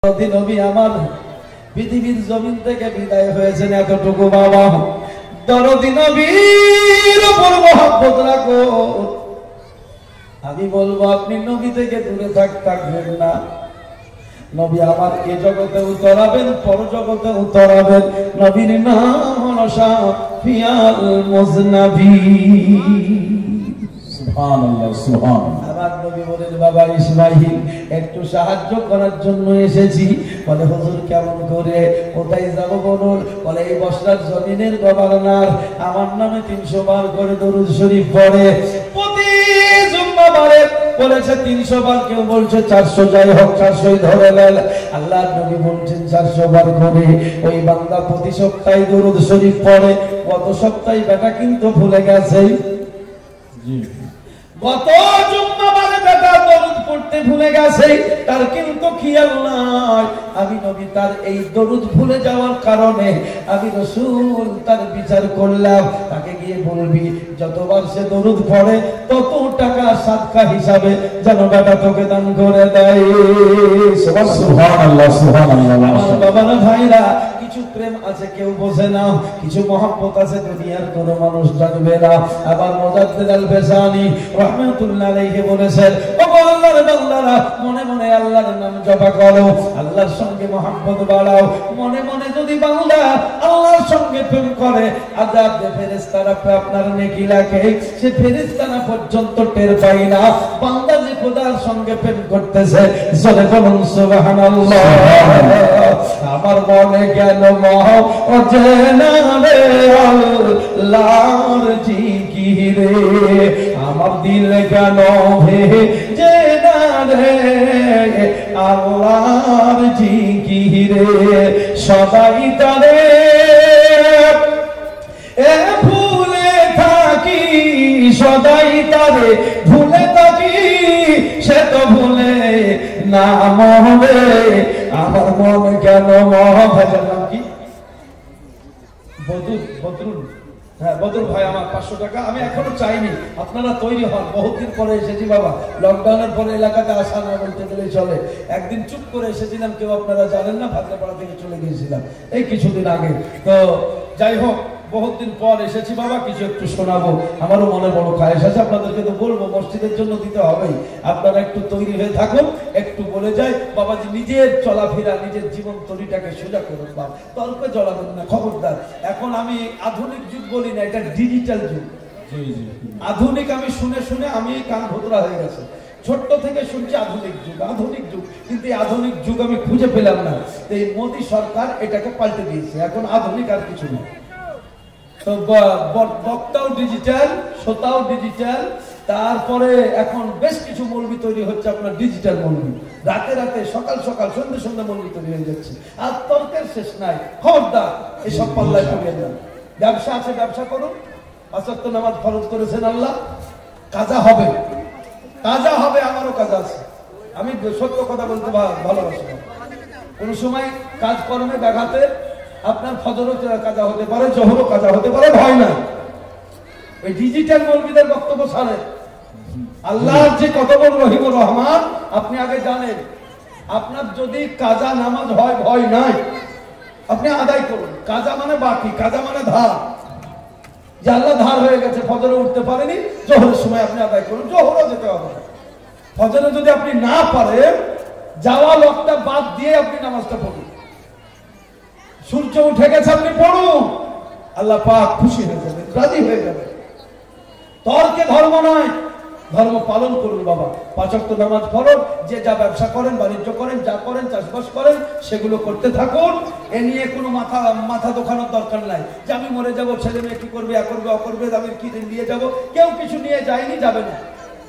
নবী আমার পৃথিবীর জমিন থেকে বিদায় হয়েছেন এতটুকু বাবা, দরদি নবীর উপর মহব্বত রাখো। আমি বলবো আপনি নবী থেকে দূরে থাকবেন না। নবী আমার এ জগতে উতরাবেন, পর জগতে উতরাবেন। নবীর নাম হলো শাফিউল মুজনাবিন। সুবহানাল্লাহ, সুবহানাল্লাহ। আমার নবী বলেন, বাবা ইসমাইল একটু সাহায্য করার জন্য এসেছি। বলে হুজুর কেমন করে, কোথায় যাব বলুন? বলে এই বসরার জমিনের গভর্নর আমার নামে 300 বার করে দরুদ শরীফ পড়ে প্রতি জুম্মাবারে। বলেছে 300 বার, কেউ বলছে 400, যাই হোক 400ই ধরে নেন। আল্লাহর নবী বলছেন 400 বার করে ওই বান্দা প্রতি সপ্তাহে দরুদ শরীফ পড়ে। গত সপ্তাহে বেটা কিন্তু ভুলে গেছে, গত জুম্মাবারে বেটা দরুদ পড়তে ভুলে গেছে, তার কিন্তু খেয়াল নাই। আমি নবী তার এই দরুদ ভুলে যাওয়ার কারণে আমি রাসূল তার বিচার করলাম। তাকে গিয়ে বলবি যতবার সে দরুদ পড়ে তত টাকা সাদকা হিসাবে যেন বেটা তোকে দান করে দেয়। সুবহানাল্লাহ, সুবহানাল্লাহ। আমার বাবারা ভাইরা, কিছু প্রেম আছে কেউ বোঝে না, কিছু মহব্বত আছে দুনিয়ার কোন মানুষ জানবে না। আবার মুজাদ্দিদ আল-ফিসানি রাহমাতুল্লাহ আলাইহি বলেছেন, ও আল্লাহর বান্দারা, মনে মনে আল্লাহর নাম জপ করো, আল্লাহর সঙ্গে মহব্বত বাড়াও। মনে মনে যদি বান্দা আল্লাহর সঙ্গে প্রেম করে, আযাব দে ফেরেশতারা আপনার নেকি লেখে, সে ফেরেশতারা পর্যন্ত টের পায় না বান্দা যে খোদার সঙ্গে প্রেম করতেছে। জোরে বলুন সুবহানাল্লাহ। আমার মনে গেল মহ অজেনা রে আল্লাহর জিকিরে, আমার দিল কেন ভেজে না রে আল্লাহর জিকিরে। সবাই তারে ভুলে থাকি, সদাই তারে ভুলে থাকি, সে তো ভুলে না মনে। আমার মন কেন ভাইজার নাম কি? বদরুল। হ্যাঁ বদরুল ভাই, আমার 500 টাকা। আমি এখনো চাইনি, আপনারা তৈরি হন। বহুদিন পরে এসেছি বাবা, লকডাউনের পরে এলাকাতে আসা না বলতে গেলে চলে। একদিন চুপ করে এসেছিলাম, কেউ আপনারা জানেন না, ভাতরাপাড়া থেকে চলে গিয়েছিলাম এই কিছুদিন আগে। তো যাই হোক, বহুদিন পর এসেছি বাবা, কিছু একটু শোনাবো। আমারও মনে বড় খায়েশ আছে, আপনাদেরকে তো বলবো, মসজিদের জন্য দিতে হবেই। আপনারা একটু তৈরি হয়ে থাকুন, একটু বলে যাই। বাবাজি নিজের চলাফেরা, নিজের জীবন তরিটাকে সোজা করুন, বাবা তর্কে জড়াবেন না, খবরদার। এখন আমি আধুনিক যুগ বলি না, এটা ডিজিটাল যুগ। আধুনিক আমি শুনে শুনে আমি কান ভোতরা হয়ে গেছে। ছোট্ট থেকে শুনছি আধুনিক যুগ, আধুনিক যুগ, কিন্তু এই আধুনিক যুগ আমি খুঁজে পেলাম না। এই মোদী সরকার এটাকে পাল্টে দিয়েছে, এখন আধুনিক আর কিছু নেই। তো বক্তাও ডিজিটাল, শ্রোতাও ডিজিটাল। তারপরে এখন বেশ কিছু মৌলবি তৈরি হচ্ছে, আপনার ডিজিটাল মৌলবি। রাতে রাতে, সকাল সকাল, সন্ধ্যে সন্ধ্যে মৌলবি তৈরি হয়ে যাচ্ছে। আর তর্কের শেষ নাই। খবরদার এসব পাল্লায় পড়িয়ে দেন। ব্যবসা আছে, ব্যবসা করুন। 5 ওয়াক্ত নামাজ ফরজ করেছেন আল্লাহ, কাজা হবে, কাজা হবে। আমারও কাজা আছে, আমি সত্য কথা বলতে ভালোবাসি। কোন সময় কাজকর্মে ব্যাঘাতে আপনার ফজরও কাজা হতে পারে, জোহরও কাজা হতে পারে, ভয় নাই। ওই ডিজিটাল মৌলবীদের বক্তব্য ছাড়েন। আল্লাহর যে কত বড় রহিমুর রহমান আপনি আগে জানেন। আপনার যদি কাজা নামাজ হয়, ভয় নাই, আপনি আদায় করুন। কাজা মানে বাকি, কাজা মানে ধার। যে আল্লাহ ধার হয়ে গেছে, ফজরে উঠতে পারেনি, জোহরের সময় আপনি আদায় করুন, জোহরও যেতে হবে। ফজরে যদি আপনি না পারেন, যাওয়া লোকটা বাদ দিয়ে আপনি নামাজটা পড়ুন। সূর্য উঠে গেছে, আপনি পড়ুন, আল্লাহ পাক খুশি হয়ে যাবে, রাজি হয়ে যাবে। তর্কে ধর্ম নয়, ধর্ম পালন করুন বাবা। 5 ওয়াক্ত নামাজ পড়ুন। যে যা ব্যবসা করেন, বাণিজ্য করেন, যা করেন, চাষবাস করেন, সেগুলো করতে থাকুন। এ নিয়ে কোনো মাথা দোকানোর দরকার নাই যে আমি মরে যাবো, ছেলে মেয়ে কি করবে, এ করবে, অ করবে, আমি কি নিয়ে যাবো। কেউ কিছু নিয়ে যায়নি, যাবে না।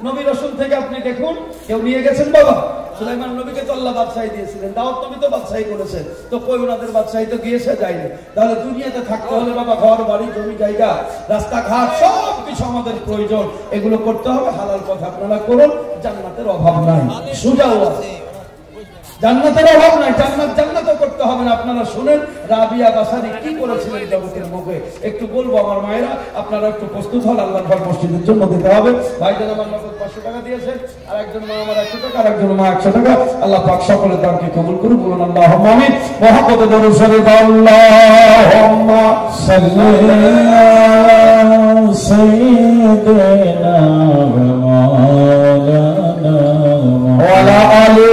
নবী রাসূল থেকে আপনি দেখুন, কেউ নিয়ে গেছেন বাবা? সুলাইমান নবীকে তো আল্লাহ বাদশাহী দিয়েছিলেন, দাউদ নবী তো বাদশাহী করেছে, তো কই ওনাদের বাদশাহী তো গিয়েছে, যায়নি। তাহলে দুনিয়াতে থাকতে হলে বাবা ঘর বাড়ি জমি জায়গা রাস্তাঘাট সব কিছু আমাদের প্রয়োজন, এগুলো করতে হবে। হালাল পথ আপনারা করুন, জান্নাতের অভাব নাই, সুজাও আছে, জান্নাতের অভাব নাই। জান্নাতও করতে হবে না। আপনারা শুনেন, রাবিয়া বাসারি কি করেছিলেন জগতের মুখে একটু বলবো আমার মায়েরা, আপনারা একটু প্রস্তুত হন। আল্লাহর ঘর মসজিদের জন্য দিতে হবে। ভাইজান আমার নগদ 500 টাকা দিয়েছে, আর একজন মা আমার 100 টাকা, আর একজন মা 100 টাকা। আল্লাহ পাক সকলের দানকে কবুল করুন, বলুন আল্লাহুম্মা আমিন। মুহাম্মদে দরুদ শরীফ আল্লাহুম্মা সাল্লি আলা সাইয়্যিদিনা মাওলানা ওয়া আলা আলি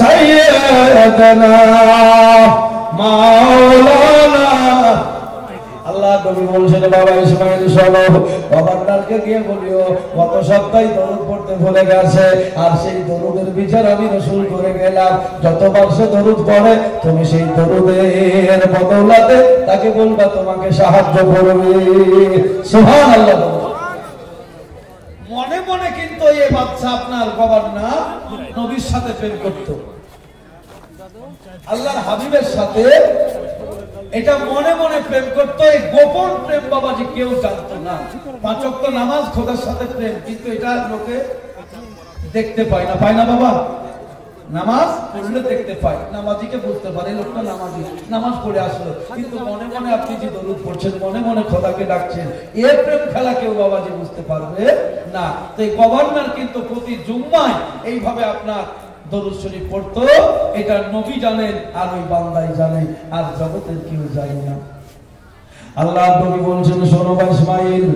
সাইয়্যিদিনা মাওলানা। আল্লাহ নবী বলছেন, বাবা ইসমাইল শোনো, গভর্নরকে গিয়ে বলিও গত সপ্তাহে দরুদ পড়তে ভুলে গেছে, আর সেই দরুদের বিচার আমি রাসূল করে গেলাম। যতবার সে দরুদ পড়ে তুমি সেই দরুদের বদৌলতে তাকে বলবা তোমাকে সাহায্য করবে। সুবহানাল্লাহ। মনে মনে কিন্তু এই বাচ্চা আপনার গভর্নর নবীর সাথে প্রেম করত, আল্লাহর হাবিবের সাথে এটা মনে মনে প্রেম করতো। এই গোপন প্রেম বাবাজি কেউ জানতো না। 5 ওয়াক্ত নামাজ খোদার সাথে প্রেম, কিন্তু এটা লোকে দেখতে পায় না। পায় না বাবা? নামাজ পড়লে দেখতে পায়, নামাজিকে বুঝতে পারে লোকটা নামাজি, নামাজ পড়ে আসলো, কিন্তু মনে মনে আপনি যে দরুদ পড়ছেন, মনে মনে খোদাকে ডাকছেন, এর প্রেম খেলা কেউ বাবাজি বুঝতে পারবে না। তো এই গভর্নর কিন্তু প্রতি জুম্মায় এইভাবে আপনার দরুদ শরীফ পড়তো। এটা নবী জানেন, আর ওই বান্দাই জানে, আর জগতের কেউ জানে না। আল্লাহ নবী বলছেন, শোনো ইসমাইল,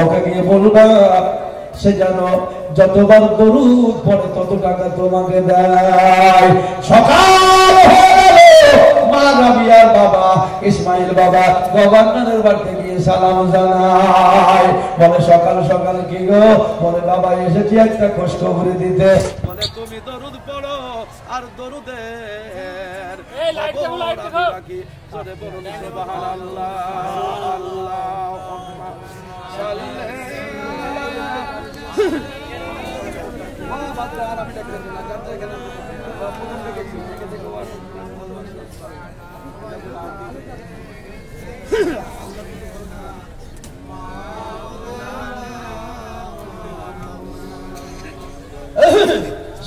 ওকে গিয়ে বলবা সে যেন যতবার দরুদ পড়ে তত টাকা তোমাকে দেয়। সকাল হয়ে গেল, মা রাবিয়ার বাবা ইসমাইল বাবা গভর্নরের বাড়িতে গিয়ে সালাম জানায়। বলে সকাল সকাল কি গো? বলে বাবা এসেছি একটা খোঁজখবরি দিতে। বলে তুমি দরুদ পড়ো, আর দরুদের এই লাইট দেখো, লাইট দেখো, জোরে বলুন সুবহানাল্লাহ। আল্লাহুম্মা সাল্লি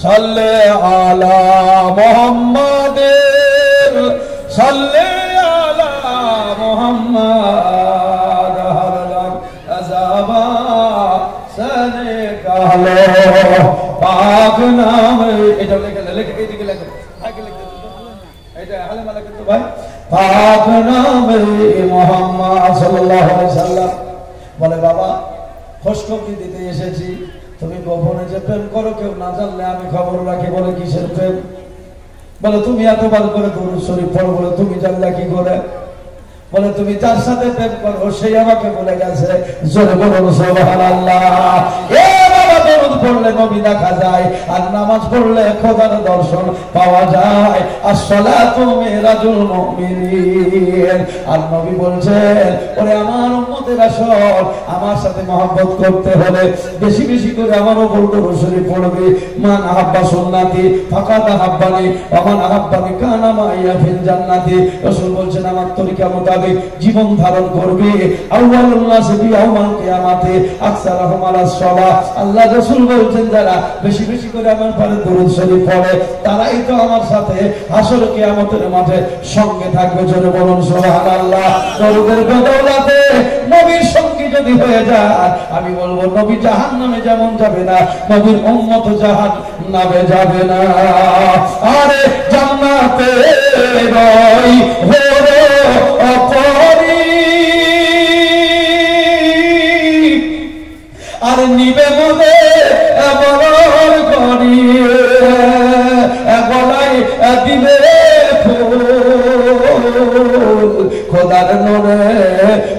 সাল্লি আলা মুহাম্মাদিন সাল্লি আলা মুহাম্মাদ হারলাম আযাবা সানে কালো পাক নাম। এটা লেখা লেখা এইদিকে লেখা, আগে লিখতে এটা হালে মালা কিন্তু ভাই, পাক নাম মুহাম্মদ সাল্লাল্লাহু আলাইহি সাল্লাম। বলে বাবা খোঁজখবর দিতে এসেছি, তুমি গোপনে যে প্রেম করো কেউ না জানলে আমি খবর রাখি। বলে কিসের প্রেম? বলে তুমি এতবার করে দরুদ শরীফ পড়ো, বলে তুমি জানলা কি করে? বলে তুমি যার সাথে প্রেম করো সেই আমাকে বলে গেছে। জোরে বলুন সুবহানাল্লাহ। এ বাবা দরুদ পড়লে নবী দেখা যায়, আর নামাজ পড়লে খোদার দর্শন পাওয়া যায়। আসসালাতু মিরাজুল মুমিনিন। আর নবী বলছেন, ওরে আমার উম্মতেরা শোন, আমার সাথে মহব্বত করতে হলে বেশি বেশি করে আমার উপর দরুদ শরীফ পড়বে। মান আহাব্বা সুন্নতি ফাকাদ আহাব্বানি ওয়া মান আহাব্বানি কানা মাইয়া ফিল জান্নাতি। রাসূল বলছেন আমার তরিকা মোতাবেক জীবন ধারণ করবে। আউয়ালুন নাস বি ইয়াউমাল কিয়ামাতে আকসারুহুম আলাস সালাহ। আল্লাহ রাসূল বলছেন যারা বেশি বেশি করে আমার পরে দরুদ শরীফ পড়ে তারাই তো আমার সাথে হাসর কিয়ামতের মাঠে সঙ্গে থাকবে। জোরে বলুন সুবহানাল্লাহ। দরুদের বদৌলতে নবীর সঙ্গী যদি হয়ে যায়, আমি বলবো নবী জাহান্নামে যেমন যাবে না, নবীর উম্মত জাহান্নামে যাবে না। আরে জান্নাতে রই হরে অপরি, আর নিবে মনে বলর করি, গলায় দিবে ফুল খোদার নরে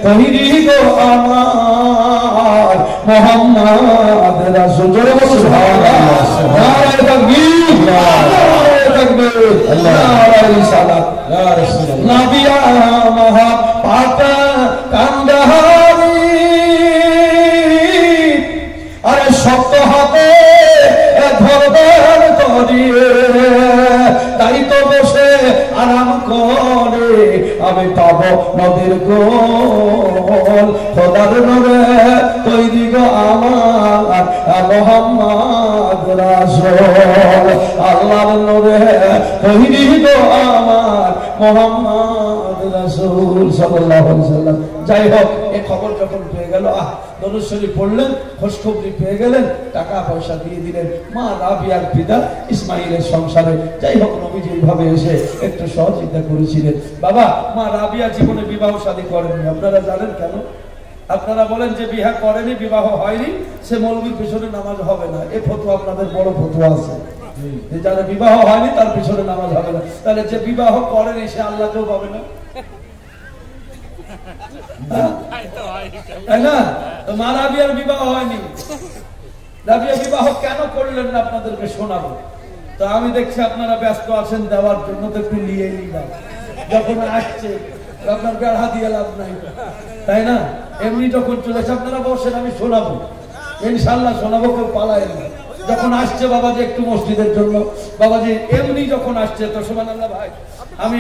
তৈরি গো আমার মুহাম্মদ রাসূল। সুবহানাল্লাহ। নারে তাকবীর, নারে তাকবীর, নারে রিসালাত, ইয়া রাসূলুল্লাহ। নবিয়া মহা পাক কান্দাহারি, আরে শক্ত হাতে ধরবার করিয়ে তাই তো বসে আরাম করে আমি পাবো নদীর গোল খোদার নরে তৈরি গো আমার মোহাম্মদ রাসূল, আল্লাহর নূরে তৈরি গো আমার মোহাম্মদ রাসূল সাল্লাল্লাহু আলাইহি ওয়াসাল্লাম। যাই হোক, এই খবর যখন পেয়ে গেল, দরুদ শরীফ পড়লেন, খোঁজখবরি পেয়ে গেলেন, টাকা পয়সা দিয়ে দিলেন মা রাবিয়ার পিতা ইসমাইলের সংসারে। যাই হোক, নবীজি এইভাবে এসে একটু সহযোগিতা করেছিলেন। বাবা, মা রাবিয়া জীবনে বিবাহ শাদী করেননি। আপনারা জানেন কেন? আপনারা বলেন যে বিবাহ করেনি, বিবাহ হয়নি, সে মৌলবীর পিছনে নামাজ হবে না। এই ফতোয়া আপনাদের বড় ফতোয়া আছে, যারা বিবাহ হয়নি তার পিছনে নামাজ হবে না। তাহলে যে বিবাহ করেনি সে আল্লাহকেও পাবে না, তাই না? তো মা রাবিয়ার বিবাহ হয়নি। রাবিয়া বিবাহ কেন করলেন না আপনাদেরকে শোনাবো। তো আমি দেখছি আপনারা ব্যস্ত আছেন দেওয়ার জন্য, তো একটু নিয়ে নিলাম। যখন আসছে আপনার গাড়া দিয়ে লাভ নাই, তাই না? এমনি যখন চলেছে আপনারা বসেন, আমি শোনাবো, ইনশাল্লাহ শোনাবো, কেউ পালায় না। যখন আসছে বাবাজি একটু মসজিদের জন্য, বাবাজি এমনি যখন আসছে, তো সুবহানাল্লাহ ভাই, আমি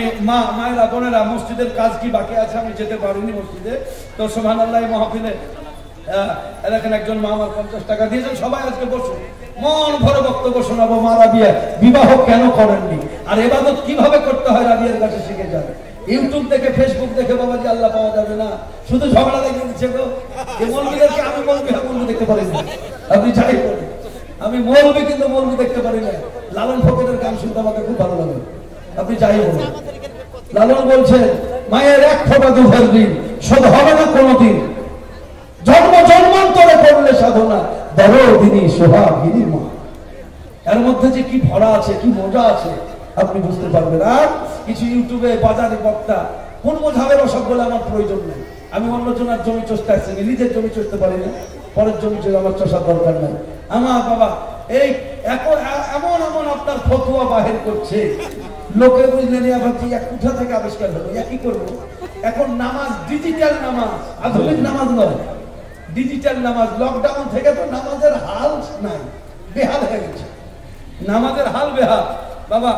মায়েরা বোনেরা, মসজিদের কাজ কি বাকি আছে, আমি যেতে পারিনি মসজিদে। তো সুবহানাল্লাহ, এই মাহফিলে এলাকার একজন মা আমার 50 টাকা দিয়েছেন। সবাই আজকে বসুন, মন ভরে বক্তব্য শোনাবো। মা রাবিয়া বিবাহ কেন করেননি আর ইবাদত কিভাবে করতে হয় রাবিয়ার কাছে শিখে যাবে। ইউটিউব দেখে, ফেসবুক দেখে বাবাজি আল্লাহ পাওয়া যাবে না, শুধু ঝগড়া দেখে দিচ্ছে গো। এই মৌলবীদেরকে আমি মৌলবী দেখতে পারি না, আপনি যাই করেন, আমি মৌলবী কিন্তু মৌলবী দেখতে পারি না। লালন ফকিরের গান শুনতে আমাকে খুব ভালো লাগে, আপনি যাই বলেন। লালন বলছেন, মায়ের এক ফোঁটা দুধের দিন শোধ হবে না কোনোদিন, জন্ম জন্মান্তরে করলে সাধনা দরদিনী সোহাগিনী মা। এর মধ্যে যে কি ভরা আছে, কি মজা আছে আপনি বুঝতে পারবেন। আর কিছু ইউটিউবে বাজারে বক্তা কোন মজাবের ওসব বলে আমার প্রয়োজন নেই। আমি অন্যজনের জমি চষতে আসছি, নিজের জমি চষতে পারি না, পরের জমি চষে আমার চষার দরকার নাই। আমার বাবা এই এখন এমন এমন আপনার ফতোয়া বাহির করছে, লোকে বুঝলেন আবার কি কোথা থেকে আবিষ্কার হলো, কি করবো। এখন নামাজ ডিজিটাল নামাজ, আধুনিক নামাজ নয়, ডিজিটাল নামাজ। লকডাউন থেকে তো নামাজের হাল নাই, বেহাল হয়ে গেছে, নামাজের হাল বেহাল। বাবা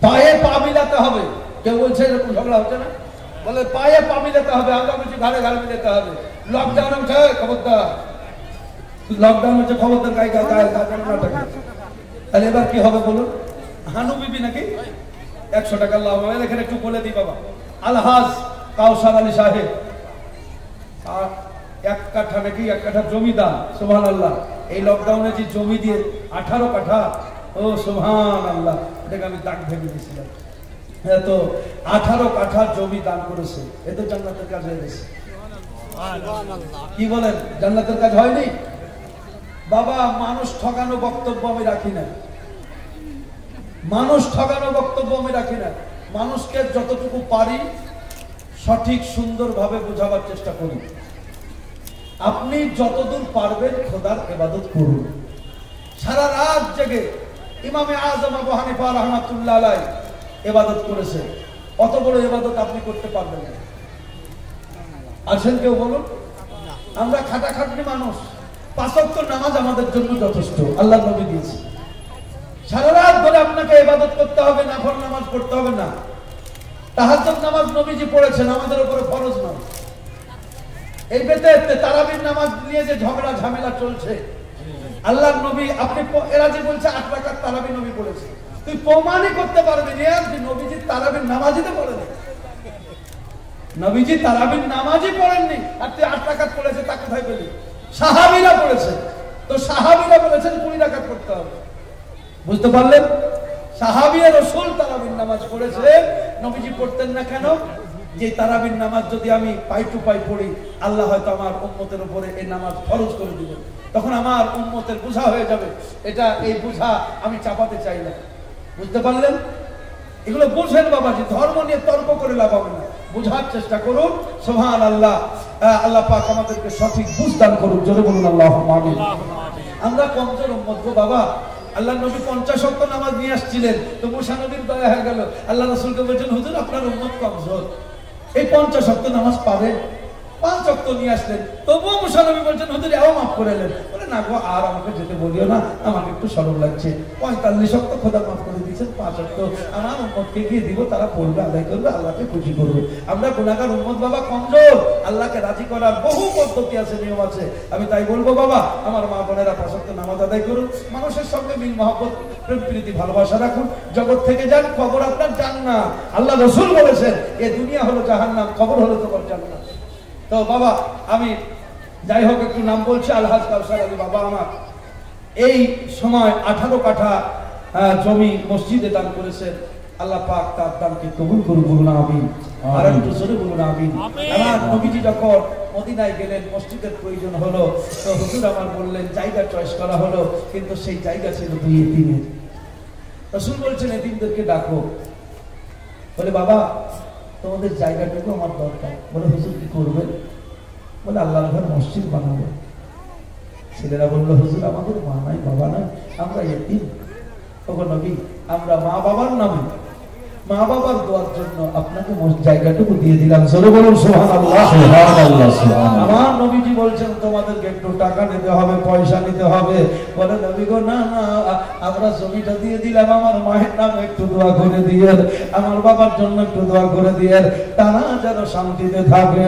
পায়ে পা মিলাতে হবে। কেউ বলছে এরকম ঝগড়া হচ্ছে না, বলে পায়ে পা মিলাতে হবে, আমরা বলছি ঘাড়ে ঘাড়ে মিলাতে হবে। লকডাউন হচ্ছে খবরদার, লকডাউন হচ্ছে খবরদার, গায়ে গায়ে গায়ে। তাহলে এবার কি হবে বলুন? হানু বিবি নাকি 100 টাকা লাভ হবে। এখানে একটু বলে দিই বাবা, আলহাজ কাউসার আলী সাহেব 1 কাঠা নাকি 1 কাঠা জমিদার। সুবহানাল্লাহ, এই লকডাউনে যে জমি দিয়ে 18 কাঠা, ও সুবহানাল্লাহ, এটাকে আমি দাগ ভেঙে দিয়েছিলাম। হ্যাঁ, তো 18 কাঠা জমি দান করেছে, এ তো জান্নাতের কাজ হয়ে গেছে। কি বলেন, জান্নাতের কাজ হয়নি? বাবা মানুষ ঠকানো বক্তব্য আমি রাখি না, মানুষ ঠকানো বক্তব্য আমি রাখি না। মানুষকে যতটুকু পারি সঠিক সুন্দরভাবে বোঝাবার চেষ্টা করি। আপনি যতদূর পারবেন খোদার ইবাদত করুন। সারা রাত জেগে ইমামে আযম আবু হানিফা রাহমাতুল্লাহ আলাইহি ইবাদত করেছে, অত বড় ইবাদত আপনি করতে পারবেন না। আছেন কেউ বলুন? আমরা খাটাখাটনি মানুষ, 5 ওয়াক্ত নামাজ আমাদের জন্য যথেষ্ট, আল্লাহর নবী দিয়েছে। সারা রাত ধরে আপনাকে ইবাদত করতে হবে, নফল নামাজ পড়তে হবে না। তাহাজ্জুদ নামাজ নবীজি পড়েছেন, আমাদের উপরে ফরজ নয়। এই বেতে তারাবির নামাজ নিয়ে যে ঝগড়া ঝামেলা চলছে, আল্লাহর নবী আপনি এরা যে বলছে 8 রাকাত তারাবি নবী পড়েছে, তুই প্রমাণই করতে পারবি না যে নবীজি তারাবির নামাজই তো পড়েনি। নবীজি তারাবির নামাজই পড়েননি, আর তুই 8 রাকাত পড়েছে, তা কোথায় পেলি? সাহাবীরা পড়েছে, তো সাহাবীরা বলেছেন 20 রাকাত পড়তে হবে। বুঝতে পারলেন? সাহাবী রাসূল তারাবির নামাজ পড়েছিলেন, নবীজি পড়তেন না কেন? যে তারাবির নামাজ যদি আমি পাই টু পাই পড়ি, আল্লাহ হয়তো আমার উম্মতের উপরে এই নামাজ ফরজ করে দিবেন, তখন আমার উম্মতের বোঝা হয়ে যাবে। এটা এই বোঝা আমি চাপাতে চাই না। বুঝতে পারলেন? এগুলো বুঝেন বাবাজি, ধর্ম নিয়ে তর্ক করে লাভ হবে না, বোঝার চেষ্টা করুন। সুবহানাল্লাহ, আল্লাহ পাক আমাদেরকে সঠিক বুঝ দান করুন। জোরে বলুন আল্লাহুম্মা আমিন। আমরা কমজোর উম্মত গো বাবা। আল্লাহ নবী 50 ওয়াক্ত নামাজ নিয়ে আসছিলেন, তো মুসা নবীর দয়া হয়ে গেল, আল্লাহ রাসূলকে বলছেন হুজুর আপনার উম্মত কমজোর, এই 50 ওয়াক্ত নামাজ পাবেন? 5 ওয়াক্ত নিয়ে আসলেন, তবুও মুসা নবী বলছেন হুজুর এও মাফ করে দেন। বলেন না গো আর আমাকে যেতে বলিও না, আমাকে একটু সরল লাগছে। 45 ওয়াক্ত খোদা মাফ করে দিয়েছেন, 5 ওয়াক্ত আমার উম্মতকে গিয়ে দিব, তারা পড়বে, আদায় করবে, আল্লাহকে খুশি করবে। আমরা গুনাহগার উম্মত বাবা, কমজোর, আল্লাহকে রাজি করার বহু পদ্ধতি আছে, নিয়ম আছে। আমি তাই বলবো বাবা, আমার মা বোনেরা 5 ওয়াক্ত নামাজ আদায় করুন, মানুষের সঙ্গে মিল মহব্বত, প্রেম প্রীতি ভালোবাসা রাখুন, জগৎ থেকে যান, কবর আপনার জান্নাত। আল্লাহ রাসূল বলেছেন এই দুনিয়া হলো জাহান্নাম, কবর হলো তোমার জান্নাত। তো বাবা আমি যাই হোক একটু নাম বলছি, আলহাজ কাউসার আলী বাবা আমার এই সময় 18 কাঠা জমি মসজিদে দান করেছেন। আল্লাহ পাক তার দানকে কবুল করুন, বলুন আমিন। আর একটু জোরে বলুন আমিন। আমার নবীজি যখন মদিনায় গেলেন, মসজিদের প্রয়োজন হলো, তো হুজুর আমার বললেন জায়গা চয়েস করা হলো, কিন্তু সেই জায়গা ছিল 2 এতিমের। রাসূল বলছেন এতিমদেরকে ডাকো। বলে বাবা তোমাদের জায়গাটুকু আমার দরকার। বলে হুজুর কি করবে? বলে আল্লাহর ঘর মসজিদ বানাবো। ছেলেরা বললো হুজুর আমাদের মা নাই বাবা নাই, আমরা এতিম। তখন নবী আমরা মা বাবার নামে, মা বাবার দোয়ার জন্য আপনাকে জায়গাটুকু দিয়ে দিলাম। জোরে বলুন সুবহানাল্লাহ। সুবহানাল্লাহ, সুবহানাল্লাহ। আমার নবীজি বলছেন তোমাদেরকে একটু টাকা নিতে হবে, পয়সা নিতে হবে। বলে নবী গো না না, আমরা জমিটা দিয়ে দিলাম, আমার মায়ের নামে একটু দোয়া করে দিয়েন, আমার বাবার জন্য একটু দোয়া করে দিয়েন, তারা যেন শান্তিতে থাকে।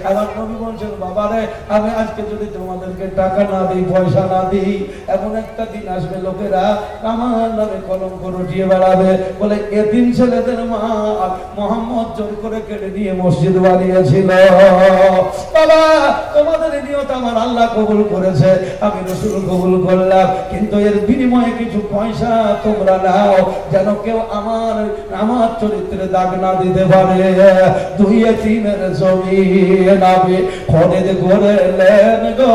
আমার নবী বলছেন বাবারে আমি আজকে যদি তোমাদেরকে টাকা না দিই, পয়সা না দিই, এমন একটা দিন আসবে লোকেরা আমার নামে কলঙ্ক রটিয়ে বেড়াবে। বলে এতিম ছেলেদের মা মোহাম্মদ জোর করে কেটে নিয়ে মসজিদ বানিয়েছিল। বাবা তোমাদের নিয়ত আমার আল্লাহ কবুল করেছে, আমি রাসূল কবুল করলাম, কিন্তু এর বিনিময়ে কিছু পয়সা তোমরা নাও, যেন কেউ আমার চরিত্রে দাগ না দিতে পারে। 2 এতিমের জমি নামে খরিদ করলেন গো।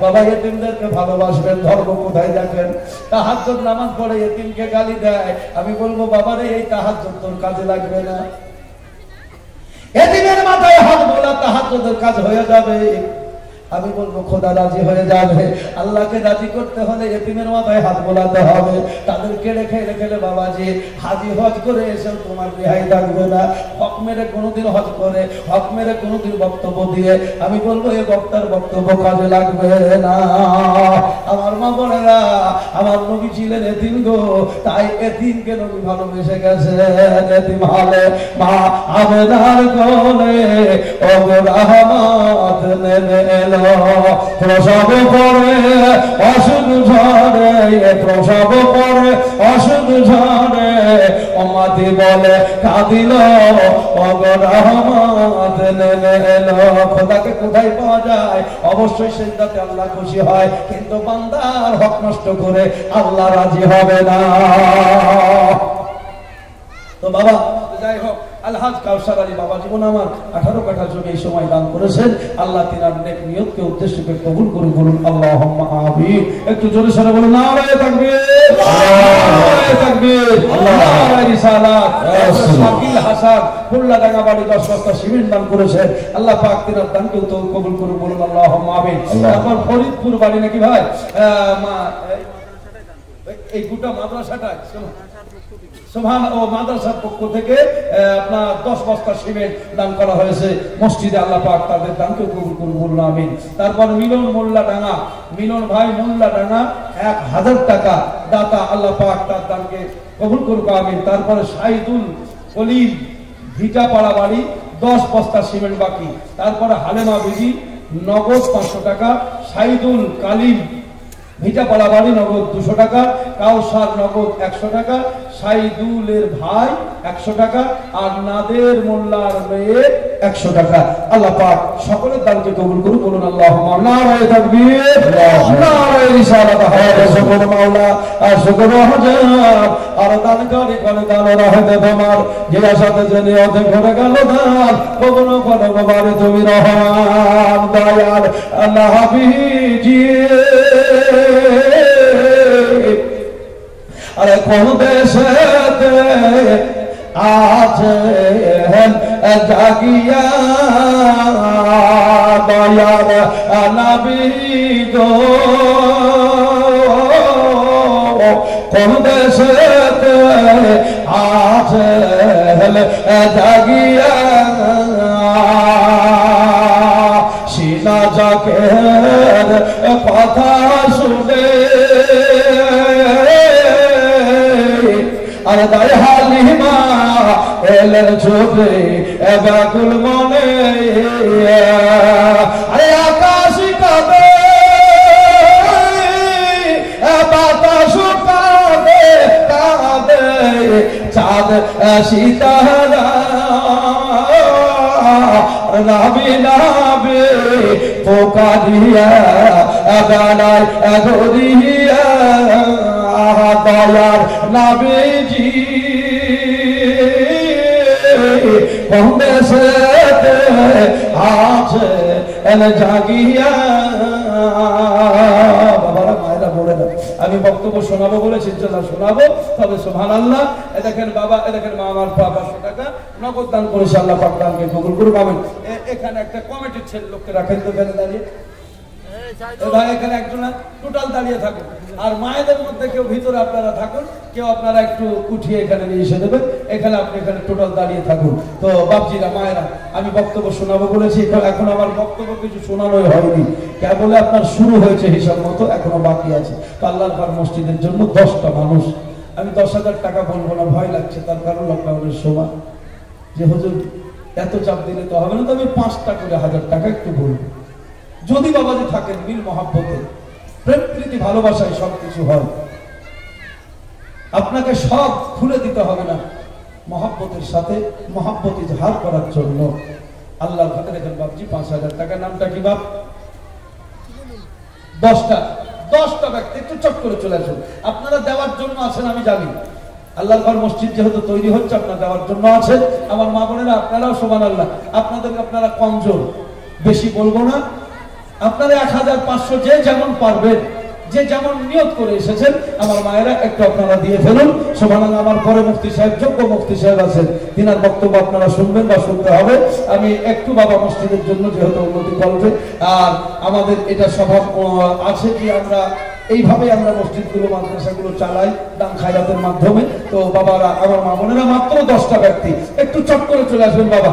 বাবা এতিমদেরকে ভালোবাসবেন, ধর্ম কোথায় দেখেন? তাহাজ্জুদ নামাজ পড়ে এতিমকে গালি দেয়। আমি বলবো বাবারে এই তাহাজ্জুদ তোর কাজে লাগবে না। এতিমের মাথায় হাত বোলা তাহাজ্জুদের কাজ হয়ে যাবে। আমি বলবো খোদা রাজি হয়ে যাবে। আল্লাহকে রাজি করতে হলে এতিমের মাথায় হাত বোলাতে হবে। তাদেরকে রেখে রেখে বাবাজি হাজি হজ করে এসে তোমার রেহাই থাকবে না। হক মেরে কোনোদিন হজ করে, হক মেরে কোনোদিন বক্তব্য দিয়ে আমি বলবো এই বক্তার বক্তব্য কাজে লাগবে না। আমার মা বোনেরা, আমার নবী ছিলেন এতিম গো, তাই এতিমকে নবী ভালোবেসে গেছেন। এতিম হলে মা আবেদার কোলে ও রহমত নেমে এলো। প্রসব করে অসুখ ঝরে, প্রসব করে অসুখ ঝরে, অমাতি বলে কাঁদিল রহমত নেমে এলো। খোদাকে কোথায় পাওয়া যায়? অবশ্যই সিজদাতে আল্লাহ খুশি হয়, কিন্তু বান্দার হক নষ্ট করে আল্লাহ রাজি হবে না। তো বাবা যাই হোক, আলহাজ কাউসার আলী বাবা জীবন আমার 18 কাঠা জমি এই সময় দান করেছেন। আল্লাহ তিনার নেক নিয়তকে উদ্দেশ্যকে কবুল করুন, বলুন আল্লাহুম্মা আমিন। একটু জোরে সরে বলুন নারে তাকবীর, নারে তাকবীর, নারে রিসালাত। শাকিল হাসান ফুল্লাডাঙ্গা বাড়ি 10 বস্তা সিমেন্ট দান করেছেন। আল্লাহ পাক তিনার দানকে কবুল করুন, বলুন আল্লাহুম্মা আমিন। তারপর ফরিদপুর বাড়ি নাকি ভাই এই গোটা মাদ্রাসাটা সুবহান ও মাদ্রাসার পক্ষ থেকে আপনার 10 বস্তা সিমেন্ট দান করা হয়েছে মসজিদে। আল্লাহ পাক তাদের দানকে কবুল করুন, বলুন আমিন। তারপর মিলন মোল্লাডাঙ্গা, মিলন ভাই মোল্লাডাঙ্গা 1000 টাকা দাতা, আল্লাহ পাক তার দানকে কবুল করুন, আমিন। তারপরে শাহিদুল কলিম ভিটাপাড়া বাড়ি 10 বস্তা সিমেন্ট বাকি। তারপরে হালেমা বিবি নগদ 500 টাকা, শাহিদুল কালিম ভিটাপাড়া বাড়ি নগদ 200 টাকা, কাউসার নগদ 100 টাকা, সাইদুলের ভাই 100 টাকা, আর নাদের মোল্লার মেয়ে 100 টাকা। আল্লাহ পাক সকলের দানকে কবুল করুন, বলুন আল্লাহুম্মা নারে তাকবীর, নারে রিসালাত। হায় সকল মাওলা আর সকল হাজার আর দানকারী করে দান রহমতে তোমার, যে আশাতে যে নিয়তে করে গেল দান, কবুল করো বাবারে তুমি রহমান দয়াল আল্লাহ হাফিজি। আরে কোন দেশেতে আছেন জাগিয়া দয়ার নবী গো, কোন দেশেতে আছেন জাগিয়া সিনা যাকে আর দায় হালিমা এলেন ছোটে ব্যাকুল মনে আরে আকাশ কাঁদে বাতাস কাঁদে কাঁদে চাঁদ সীতারা নাবি নাবে পোকা দিয়া গালায় ধরিয়া দয়ার নাবিজি কংগ্রেসে আছে জাগিয়া বাবারা মায়েরা বলে না আমি বক্তব্য শোনাবো বলে চিন্তা শোনাবো তবে সুবহানাল্লাহ দেখেন বাবা দেখেন মা আমার 500 টাকা নগদ দান করেছে আল্লাহ পাক দানকে কবুল করুক আমিন এখানে একটা কমিটির ছেলে লোককে রাখেন তো এখানে দাঁড়িয়ে ভাই এখানে একজন টোটাল দাঁড়িয়ে থাকুন আর মায়েদের মধ্যে কেউ ভিতরে আপনারা থাকুন কেউ আপনারা একটু উঠিয়ে এখানে নিয়ে এসে দেবেন এখানে আপনি এখানে টোটাল দাঁড়িয়ে থাকুন তো বাপজিরা মায়েরা আমি বক্তব্য শোনাবো বলেছি এখন আমার বক্তব্য কিছু শোনানোই হয়নি কেবল আপনার শুরু হয়েছে হিসাব মতো এখনো বাকি আছে তো আল্লাহর ঘর মসজিদের জন্য 10টা মানুষ আমি 10,000 টাকা বলবো না ভয় লাগছে তার কারণ লকডাউনের সময় যে হুজুর এত চাপ দিলে তো হবে না তো আমি 5টা করে 1000 টাকা একটু বলবো যদি বাবাজি থাকেন মিল মহাব্বতে প্রেম প্রীতি ভালোবাসায় সবকিছু হয় আপনাকে সব খুলে দিতে হবে না মহাব্বতের সাথে মহাব্বত ইজহার করার জন্য আল্লাহর হাতে রেখেন বাপজি 5,000 টাকা নামটা কি বাপ 10টা ব্যক্তি একটু চট করে চলে আসুন আপনারা দেওয়ার জন্য আছেন আমি জানি আল্লাহর ঘর মসজিদ যেহেতু তৈরি হচ্ছে আপনারা দেওয়ার জন্য আছে আমার মা বোনেরা আপনারাও সুবহানাল্লাহ আপনারা কমজোর বেশি বলবো না আপনারা 1,500 যে যেমন পারবেন যে যেমন নিয়ত করে এসেছেন আমার মায়েরা একটু আপনারা দিয়ে ফেলুন সুবহানাল্লাহ আমার পরে মুফতি সাহেব যোগ্য মুফতি সাহেব আছেন তিনার বক্তব্য আপনারা শুনবেন বা শুনতে হবে আমি একটু বাবা মসজিদের জন্য যেহেতু উন্নতি করবে আর আমাদের এটা স্বভাব আছে কি আমরা এইভাবে আমরা মসজিদগুলো মাদ্রাসাগুলো চালাই দান খায়রাতের মাধ্যমে তো বাবারা আমার মা বোনেরা মাত্র 10টা ব্যক্তি একটু চট করে চলে আসবেন বাবা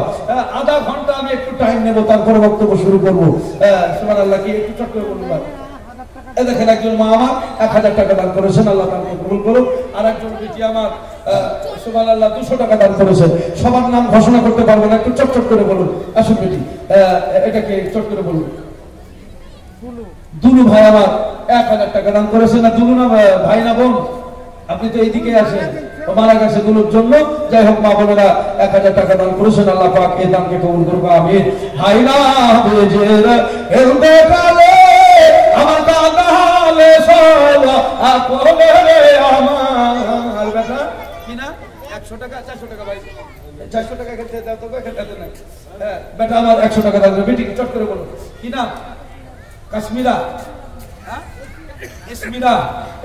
আধা ঘন্টা আমি একটু টাইম নেব তারপরে বক্তব্য শুরু করবো সুবহানাল্লাহ কি একটু চট করে বলুন দেখেন একজন মা আমার 1000 টাকা দান করেছেন আল্লাহ তাকে কবুল করুক আর একজন বেটি আমার সুবহানাল্লাহ 200 টাকা দান করেছেন সবার নাম ঘোষণা করতে পারবো না একটু চট চট করে বলুন আসুন বেটি এটাকে চট করে বলুন দুলু ভাই আমার 1000 টাকা দান করেছেন না দুলু না ভাই না বোন আপনি তো এইদিকে আছেন মারা গেছে দুলুর জন্য যাই হোক মা বোনেরা 1000 টাকা দান করেছেন আল্লাহ পাক এই দানকে কবুল করুক আমিন হাইলা বেজের এলবে কালে আমার দাদালে সওয়া আপনে আমার বেটা কি না 100 টাকা 400 টাকা ভাই 400 টাকা খেতে দাও তো খেতে না হ্যাঁ বেটা আমার 100 টাকা দাও বেটি চট করে বলো কি না কাশ্মীরা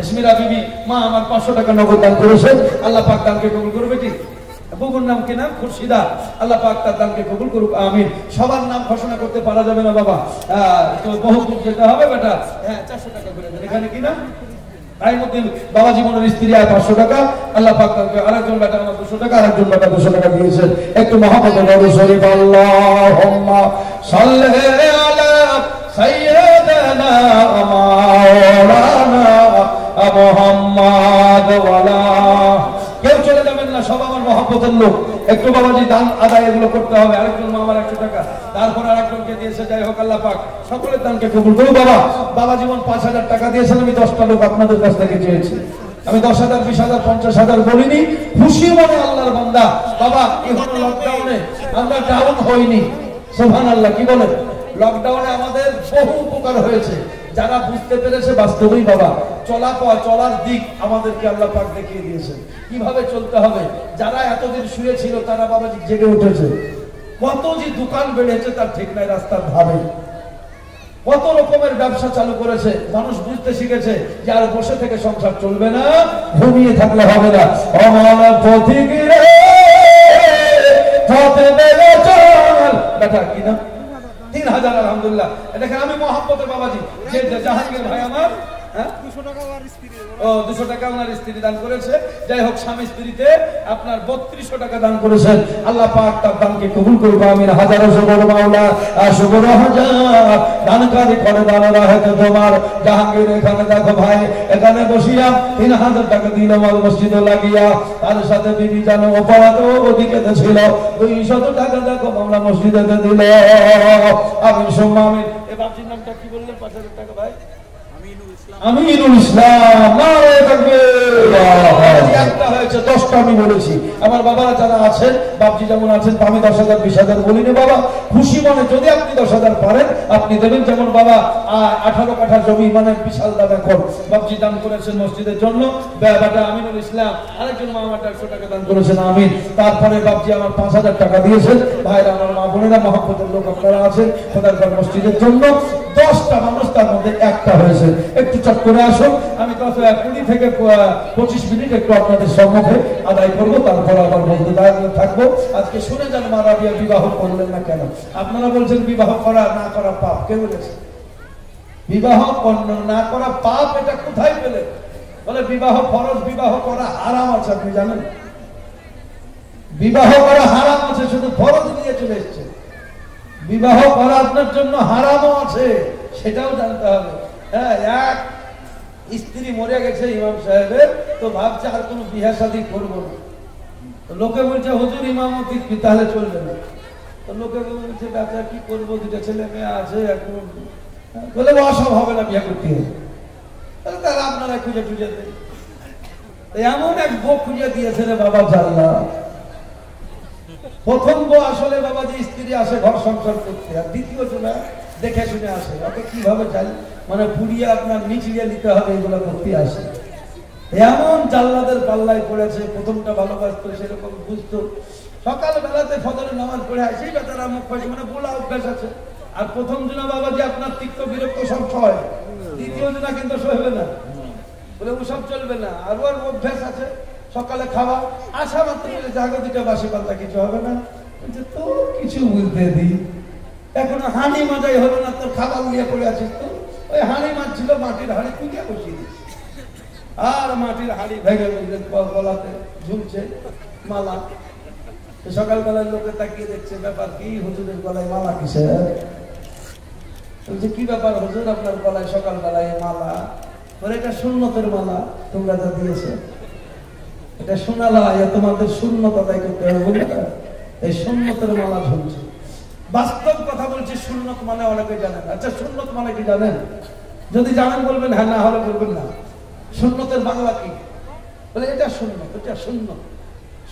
ইসমিরা বিবি মা আমার 500 টাকা নগদ দান করেছে আল্লাহ পাক দানকে কবুল করুক বেটি বুবুর নাম কি নাম খুরশিদা আল্লাহ পাক তার দানকে কবুল করুক আমিন সবার নাম ঘোষণা করতে পারা যাবে না বাবা তো বহু দূর যেতে হবে বেটা হ্যাঁ 400 টাকা করে দেন এখানে কি না তাই মধ্যে বাবা জীবনের স্ত্রী আর 500 টাকা আল্লাহ পাক তাকে আরেকজন বেটা আমার 200 টাকা আরেকজন বেটা 200 টাকা দিয়েছেন একটু মহব্বতে নবী শরীফ আল্লাহুম্মা সাল্লি আলা সাইয়্যিদিনা মাওলানা মুহাম্মদ ওয়ালা কেউ চলে যাবেন না সব আমার মহব্বতের লোক একটু বাবাজি দান আদায় এগুলো করতে হবে আরেকজন আমার 100 টাকা তারপর আরেকজনকে দিয়েছে যাই হোক আল্লাহ পাক সকলের দানকে কবুল করুন বাবা জীবন 5,000 টাকা দিয়েছেন আমি 10টা লোক আপনাদের কাছ থেকে চেয়েছি আমি 10,000 20,000 50,000 বলিনি খুশি মনে আল্লাহর বান্দা বাবা এখন লকডাউনে আমরা ডাউন হইনি সুবহানাল্লাহ কি বলেন লকডাউনে আমাদের বহু উপকার হয়েছে যারা বুঝতে পেরেছে বাস্তবেই বাবা চলার দিক আমাদেরকে আল্লাহ পাক দেখিয়ে দিয়েছে কিভাবে চলতে হবে যারা এতদিন শুয়ে ছিল তারা বাবা জেগে উঠেছে কত যে দোকান বেড়েছে তার ঠিক নাই রাস্তার ধারে কত রকমের ব্যবসা চালু করেছে মানুষ বুঝতে শিখেছে যে আর বসে থেকে সংসার চলবে না ঘুমিয়ে থাকলে হবে না অমর পথিকে পথে বেড়ে চল বেটা কি না 3000 আলহামদুলিল্লাহ দেখেন আমি মহব্বতের বাবাজি যে জাহাঙ্গীর ভাই আমার হ্যাঁ 200 টাকা ওনার স্ত্রী দান করেছে। যাই হোক, স্বামী স্ত্রীতে আপনার 3200 টাকা দান করেছেন। আল্লাহ পাক তার দানকে কবুল করবে, আমিন। হাজারো শুকর মাওলা, শুকর হাজার দানকারী করে দান রাখে তোমার জাহাঙ্গীর। এখানে দেখো ভাই, এখানে বসিয়া 3000 টাকা দিল আমার মসজিদে লাগিয়া, তার সাথে বিবি জানো অপরাধ ওদিকে ছিল 200 টাকা দেখো মামলা মসজিদে দিল। আমিন সুম্মা আমিন। এই বাপজির নামটা কি বললেন? 5000 টাকা ভাই আমিনুল ইসলাম। নারে তাকবীর। একটা হয়েছে 10টা আমি বলেছি। আমার বাবারা যারা আছেন, বাপজি যেমন আছেন, আমি 10,000 20,000 বলিনি বাবা। খুশি মনে যদি আপনি 10,000 পারেন আপনি দেবেন। যেমন বাবা 18 কাঠা জমি, মানে বিশাল দাদা এখন বাপজি দান করেছেন মসজিদের জন্য। বাবা আমিনুল ইসলাম আরেকজন মা আমার 150 টাকা দান করেছেন, আমিন। তারপরে বাপজি আমার 5000 টাকা দিয়েছেন। ভাইরা আমার মা বোনেরা মহব্বতের লোক আপনারা আছেন, খোদার ঘর মসজিদের জন্য 10টা মানুষ, তার মধ্যে একটা হয়েছে। একটু চট করে আসুন, আমি 20 থেকে 25 মিনিট একটু আপনাদের সম্মুখে আদায় করবো, তারপর আবার বলতে থাকবো। আজকে শুনে যান মা রাবিয়া বিবাহ করলেন না কেন? আপনারা বলছেন বিবাহ করা না করা পাপ। কে বলেছে বিবাহ না করা পাপ? এটা কোথায় পেলেন? বলে বিবাহ ফরজ, বিবাহ করা হারাম আছে। আপনি জানেন বিবাহ করা হারাম আছে, শুধু ফরজ নিয়ে চলে এসছে। বিবাহ করা আপনার জন্য হারামও আছে, সেটাও জানতে হবে। হ্যাঁ, এক স্ত্রী মরে গেছে ইমাম সাহেবের, তো ভাবছে আর কোনো বিয়ে শাদী করবো না। লোকে বলছে হুজুর ইমামতি তাহলে চলবে না। তো লোকে বলছে ব্যবসা কি করবো, 2টা ছেলে মেয়ে আছে, এখন বলে অসব হবে না, বিয়ে করতে হবে। তাহলে আপনারা খুঁজে খুঁজে দেন। এমন এক বউ খুঁজে দিয়েছে রে বাবা জানলা। প্রথম বউ আসলে বাবা যে স্ত্রী আসে ঘর সংসার করতে, আর দ্বিতীয় জনা দেখে শুনে আসে। ওকে কিভাবে চাই মানে পুড়িয়ে আপনার নিচিয়ে নিতে হবে, এগুলো করতে আসে। এমন জাল্লাদের পাল্লায় পড়েছে। প্রথমটা ভালোবাসতো, সেরকম বুঝতো। সকাল বেলাতে ফজরের নামাজ পড়ে আসেই বেচারা মুখ ফাঁসে, মানে বলা অভ্যাস আছে। আর প্রথম জনা বাবা যে আপনার তিক্ত বিরক্ত সব সয়, দ্বিতীয় জনা কিন্তু সইবে না, বলে ওসব চলবে না। আর ওর অভ্যাস আছে সকালে খাওয়া, আসা মাত্র জাগো 2টা বাসি পাল্লা, কিছু হবে না। তো কিছু বুঝতে দিই, এখনো হানি মাজাই হলো না, তোর খাবার নিয়ে পড়ে আছিস। তো ওই হানি মাছ ছিল, মাটির হাড়ি পুজো বসিয়ে দিস, আর মাটির হাড়ি ভেঙে গলাতে ঝুলছে মালা। সকালবেলার লোকে তাকিয়ে দেখছে, ব্যাপার কি হুজুরের গলায় মালা কিসের? বলছে কি ব্যাপার হুজুর আপনার গলায় সকালবেলায় মালা? বলে এটা সুন্নতের মালা, তোমরা যা দিয়েছে এটা শোনালা, তোমাদের সুন্নত আদায় করতে হবে, বুঝলে? এই সুন্নতের মালা ঝুলছে। বাস্তব কথা বলছি, সুন্নত মানে অনেকে জানেন। আচ্ছা সুন্নত মানে কি জানেন? যদি জানেন বলবেন হ্যাঁ, না হলে বলবেন না। সুন্নতের বাংলা কি? বলে এটা সুন্নত, এটা সুন্নত।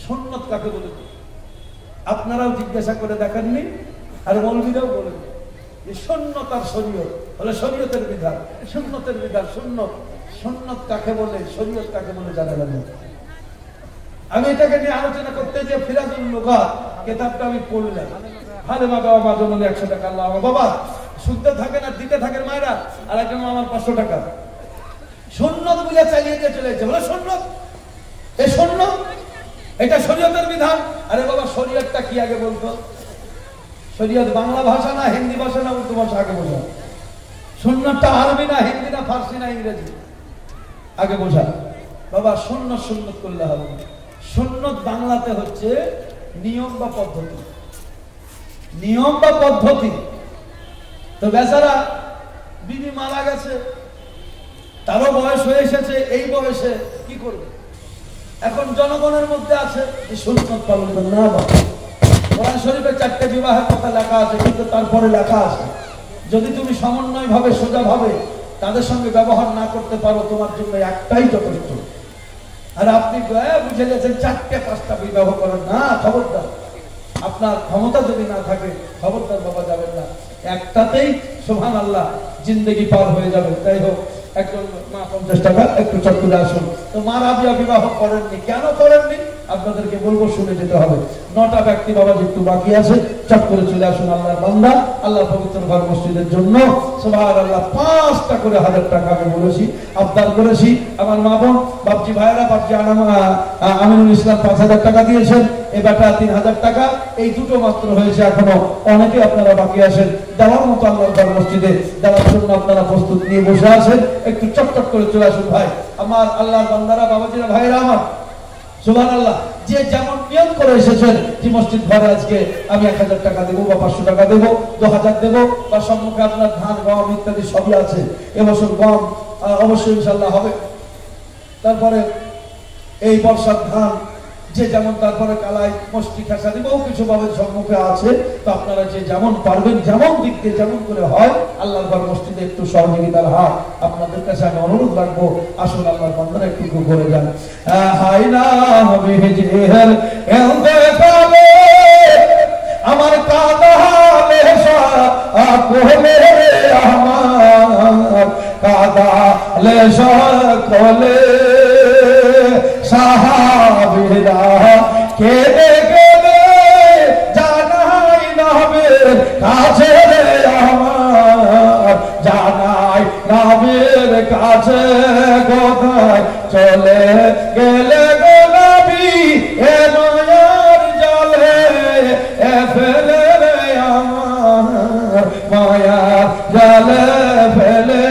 সুন্নত কাকে বলে? আপনারাও জিজ্ঞাসা করে দেখেননি, আর মৌলবীরাও বলেন যে সুন্নত আর শরীয়ত। বলে শরীয়তের বিধান, সুন্নতের বিধান। সুন্নত সুন্নত কাকে বলে, শরীয়ত কাকে বলে জানা না। আমি এটাকে নিয়ে আলোচনা করতে যে ফিরাজুল লুগাত কিতাবটা আমি পড়লাম। হালেমা বাবা মা জন্য 100 টাকা, আল্লাহ বাবা শুনতে থাকেন আর দিতে থাকেন মায়েরা। আর একজন আমার 500 টাকা। সুন্নত বুঝে চালিয়ে দিয়ে চলে যাচ্ছে। বলে সুন্নত, এই সুন্নত এটা শরীয়তের বিধান। আরে বাবা শরীয়তটা কি আগে বলতো? শরীয়ত বাংলা ভাষা না হিন্দি ভাষা না উর্দু ভাষা? আগে বোঝা। সুন্নতটা আরবি না হিন্দি না ফার্সি না ইংরেজি? আগে বোঝা। বাবা সুন্নত সুন্নত করলে হবে। সুন্নত বাংলাতে হচ্ছে নিয়ম বা পদ্ধতি। নিয়ম বা পদ্ধতি। তো বেচারা বিবি মারা গেছে, তারও বয়স হয়ে এসেছে, এই বয়সে কি করবে? এখন জনগণের মধ্যে আছে যে সুন্নত পালন করে না। বাবা কোরআন শরীফে 4টে বিবাহের কথা লেখা আছে, কিন্তু তারপরে লেখা আছে যদি তুমি সমন্বয় ভাবে সোজা ভাবে তাদের সঙ্গে ব্যবহার না করতে পারো, তোমার জন্য একটাই যথেষ্ট। আর আপনি বুঝে গেছেন 4টে 5টা বিবাহ করেন না, খবরদার। আপনার ক্ষমতা যদি না থাকে খবরদার বাবা যাবেন না। একটাতেই সুবহানাল্লাহ জিন্দেগি পার হয়ে যাবে। তাই হোক, একজন মা 50 টাকা একটু চট করে আসুন। তো মা রাবিয়া বিবাহ করেননি, কেন করেননি? আপনাদেরকে বলবো, শুনে যেতে হবে। 9টা ব্যক্তি বাবাজি একটু বাকি আছে, চট করে চলে আসুন। আল্লাহর বান্দা, আল্লাহর পবিত্র ঘর মসজিদের জন্য সুবহানাল্লাহ 5টা করে 1000 টাকা আমি বলেছি, আবদার করেছি। আমার মা বোন বাপজি ভাইরা, বাপজি আমিনুল ইসলাম 5000 টাকা দিয়েছেন, এ বেটা 3000 টাকা। এই দুটো মাত্র হয়েছে, এখনো অনেকে আপনারা বাকি আছেন দেওয়ার মতো। আল্লাহর ঘর মসজিদে দেওয়ার জন্য আপনারা প্রস্তুত নিয়ে বসে আছেন, একটু চটচট করে চলে আসুন ভাই আমার, আল্লাহর বান্দারা, বাবাজিরা, ভাইরা আমার। সুবহানাল্লাহ, যে যেমন নিয়ম করে এসেছেন যে মসজিদ ঘরে আজকে আমি 1000 টাকা দেবো বা 500 টাকা দেবো, 2000 দেবো, বা সম্মুখে আপনার ধান গম ইত্যাদি সবই আছে। এবছর গম অবশ্যই ইনশাআল্লাহ হবে। তারপরে এই বর্ষার ধান যে যেমন, তারপরে কালাই মস্তি খেসারি বহু কিছু ভাবে সম্মুখে আছে। তো আপনারা যে যেমন পারবেন, যেমন দিক দিয়ে যেমন করে হয়, আল্লাহর ঘর মসজিদে একটু সহযোগিতার হাত আপনাদের কাছে আমি অনুরোধ রাখবো। আসুন আল্লাহর বান্দারা একটু করে যান। হাই না হবে জেহের এলবে আমার কাদালে কোলে, আমার কাদালে কোলে সাহাবীরা কেঁদে কেঁদে জানাই নবীর কাছে, আমার জানাই নবীর কাছে, কোথায় চলে গেলে গো নবী এ মায়ার জালে, এ ফেলে আমার মায়ার জালে ফেলে।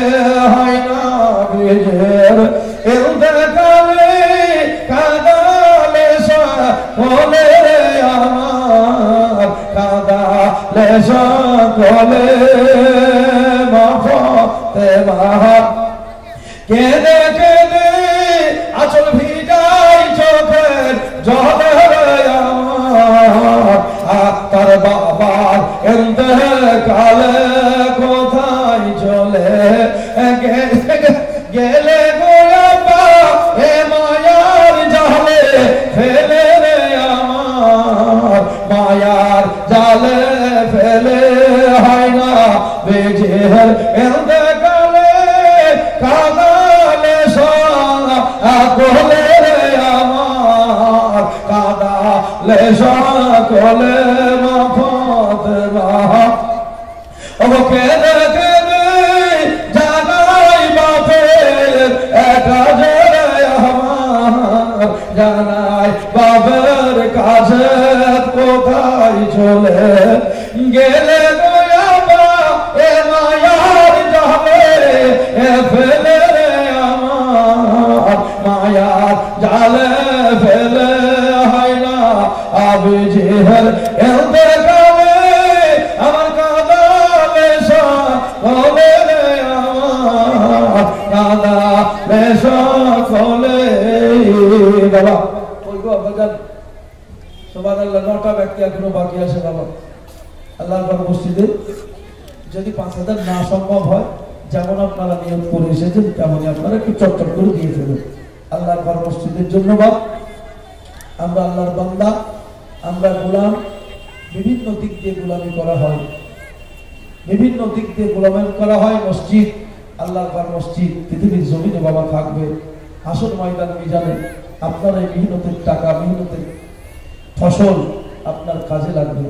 হয় না বিজের ইন্তেকালে কাদালে সকলে, আমার কাদালে সকলে মাফতে মাহা কেঁদে কেঁদে আঁচল ভিজাই চোখের জলে, আমার তার বাবার ইন্তেকালে কোথায় চলে গেলে গো আব্বা এ মায়ার জালে ফেলে রে, আমার মায়ার জালে ফেলে। হয় না বেজের ইন্তেকালে কাদালে সকলে, আমার কাদালে সকলে মাফত মাহা কেঁদে কেঁদে জানাই বাপের এটা জেলে, আমার জানাই বাপের কাছে, কোথায় চলে গেলে গো এ মায়ার জালে, এ ফেলে রে আমার মায়ার জালে ফেলে। হয় না আবি জেহের ইন্তেকালে আমার কাদালে সকলে, আমার কাদালে সকলে। বাবা ওই গো আব্বাজান, সুবহানাল্লাহ 9টা ব্যক্তি এখনো বাকি আছে বাবা আল্লাহর ঘর মসজিদে। যদি 5000 না সম্ভব হয়, যেমন আপনারা নিয়ম করে এসেছেন তেমনই আপনারা একটু চটচট করে দিয়ে ফেলুন আল্লাহর ঘর মসজিদের জন্য। বাপ আমরা আল্লাহর বান্দা, আমরা গোলাম, বিভিন্ন দিক দিয়ে গোলামি করা হয়, বিভিন্ন দিক দিয়ে গোলামি করা হয়। মসজিদ, আল্লাহর ঘর মসজিদ পৃথিবীর জমিনে বাবা থাকবে। আসল ময়দান মিজানে আপনার এই মেহনতের টাকা, মেহনতের ফসল আপনার কাজে লাগবে।